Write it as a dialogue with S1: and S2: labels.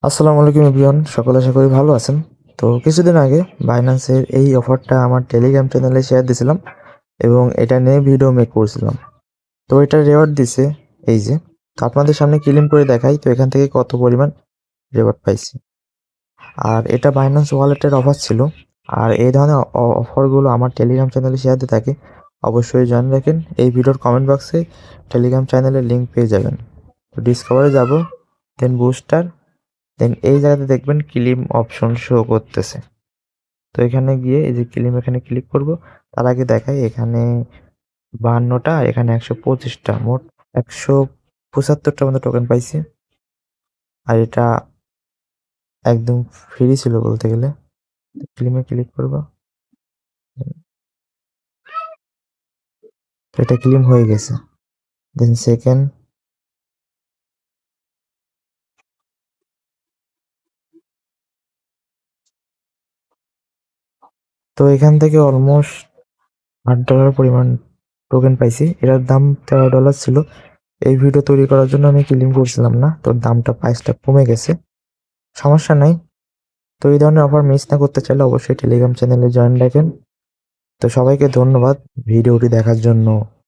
S1: আসসালামু আলাইকুম এভরিওয়ান, সকলে আশা করি ভালো আছেন। তো কিছুদিন আগে বাইন্যান্সের এই অফারটা আমার টেলিগ্রাম চ্যানেলে শেয়ার দিছিলাম এবং এটা নিয়ে ভিডিও মেক করছিলাম। তো এটা রেওয়ার্ড দিছে এই যে। তো আপনাদের সামনে ক্লেম করে দেখাই তো এখান থেকে কত পরিমাণ রেওয়ার্ড পাইছি। আর এটা বাইন্যান্স ওয়ালেটের অফার ছিল। আর এই ধরনের অফারগুলো আমার টেলিগ্রাম চ্যানেলে শেয়ার দিয়ে থাকে। অবশ্যই জয়েন রাখেন। এই ভিডিওর কমেন্ট বক্সে টেলিগ্রাম চ্যানেলের লিঙ্ক পেয়ে যাবেন। তো ডিসকভারে যাব, দেন বুস্টার, দেন এই জায়গাতে দেখবেন ক্লেম অপশন শো করতেছে। তো এখানে গিয়ে এই যে ক্লেম এখানে ক্লিক করব। তার আগে দেখাই এখানে 52টা, এখানে 125টা, মোট 175টার মতো টোকেন পাইছি। আর এটা একদম ফ্রি ছিল বলতে গেলে। ক্লেমে ক্লিক করব, তো এটা ক্লেম হয়ে গেছে। দেন সেকেন্ড, তো এখান থেকে অলমোস্ট $8 পরিমাণ টোকেন পাইছি। এটার দাম $13 ছিল। এই ভিডিও তৈরি করার জন্য আমি ক্লেম করছিলাম না, তো দামটা প্রাইসটা কমে গেছে। সমস্যা নাই। তো এই ধরনের অফার মিস না করতে চাইলে অবশ্যই টেলিগ্রাম চ্যানেলে জয়েন রাখেন। তো সবাইকে ধন্যবাদ ভিডিওটি দেখার জন্য।